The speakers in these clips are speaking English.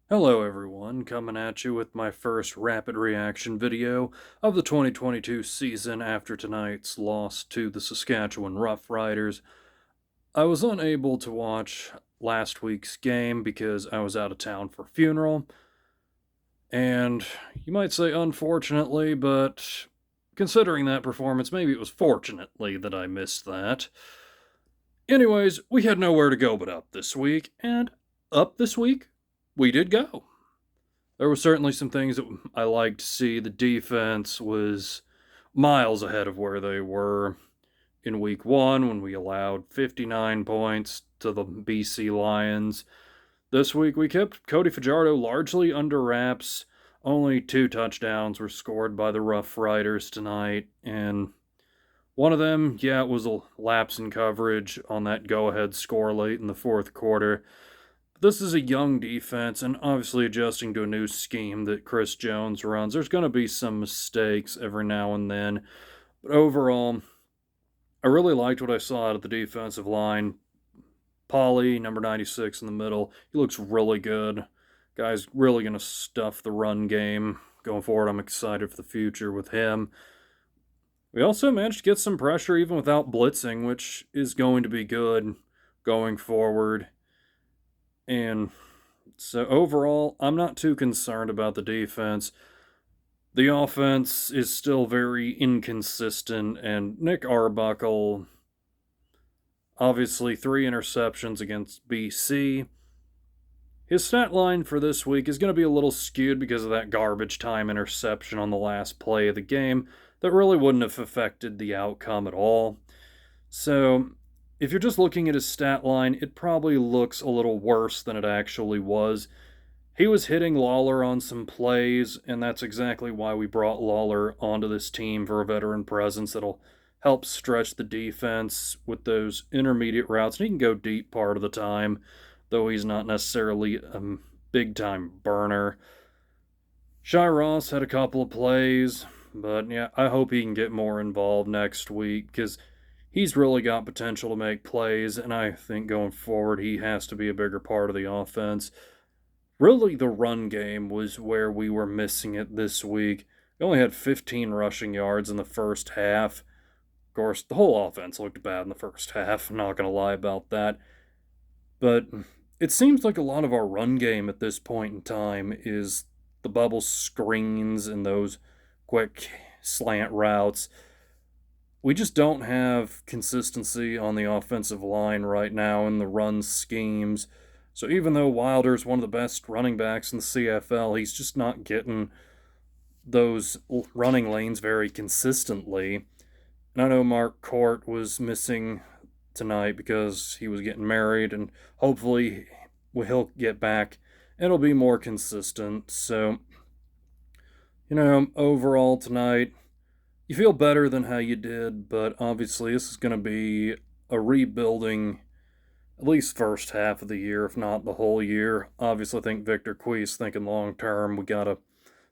Hello everyone, coming at you with my first rapid reaction video of the 2022 season after tonight's loss to the Saskatchewan Roughriders. I was unable to watch last week's game because I was out of town for a funeral, and you might say unfortunately, but considering that performance, maybe it was fortunately that I missed that. Anyways, we had nowhere to go but up this week, and up this week, we did go. There were certainly some things that I liked to see. The defense was miles ahead of where they were in week one when we allowed 59 points to the BC Lions. This week we kept Cody Fajardo largely under wraps. Only 2 touchdowns were scored by the Roughriders tonight, and one of them, yeah, it was a lapse in coverage on that go-ahead score late in the fourth quarter. This is a young defense, and obviously adjusting to a new scheme that Chris Jones runs. There's going to be some mistakes every now and then, but overall, I really liked what I saw out of the defensive line. Pauly, number 96 in the middle, he looks really good. Guy's really going to stuff the run game going forward. I'm excited for the future with him. We also managed to get some pressure even without blitzing, which is going to be good going forward. And so overall, I'm not too concerned about the defense. The offense is still very inconsistent, and Nick Arbuckle, obviously 3 interceptions against BC. His stat line for this week is going to be a little skewed because of that garbage time interception on the last play of the game that really wouldn't have affected the outcome at all. So, if you're just looking at his stat line, it probably looks a little worse than it actually was. He was hitting Lawler on some plays, and that's exactly why we brought Lawler onto this team for a veteran presence that'll help stretch the defense with those intermediate routes. And he can go deep part of the time, though he's not necessarily a big-time burner. Shy Ross had a couple of plays, but yeah, I hope he can get more involved next week because he's really got potential to make plays, and I think going forward he has to be a bigger part of the offense. Really, the run game was where we were missing it this week. We only had 15 rushing yards in the first half. Of course, the whole offense looked bad in the first half, I'm not going to lie about that. But it seems like a lot of our run game at this point in time is the bubble screens and those quick slant routes. We just don't have consistency on the offensive line right now in the run schemes. So even though Wilder's one of the best running backs in the CFL, he's just not getting those running lanes very consistently. And I know Mark Court was missing tonight because he was getting married, and hopefully he'll get back and it'll be more consistent. So, overall tonight, you feel better than how you did, but obviously this is going to be a rebuilding, at least first half of the year, if not the whole year. Obviously, I think Victor Quee's thinking long term. We got to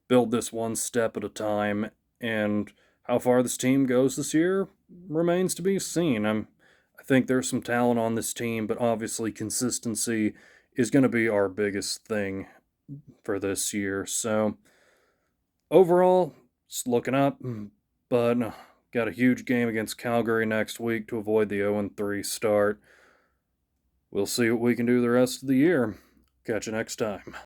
build this one step at a time, and how far this team goes this year remains to be seen. I think there's some talent on this team, but obviously consistency is going to be our biggest thing for this year. So overall, it's looking up, but got a huge game against Calgary next week to avoid the 0-3 start. We'll see what we can do the rest of the year. Catch you next time.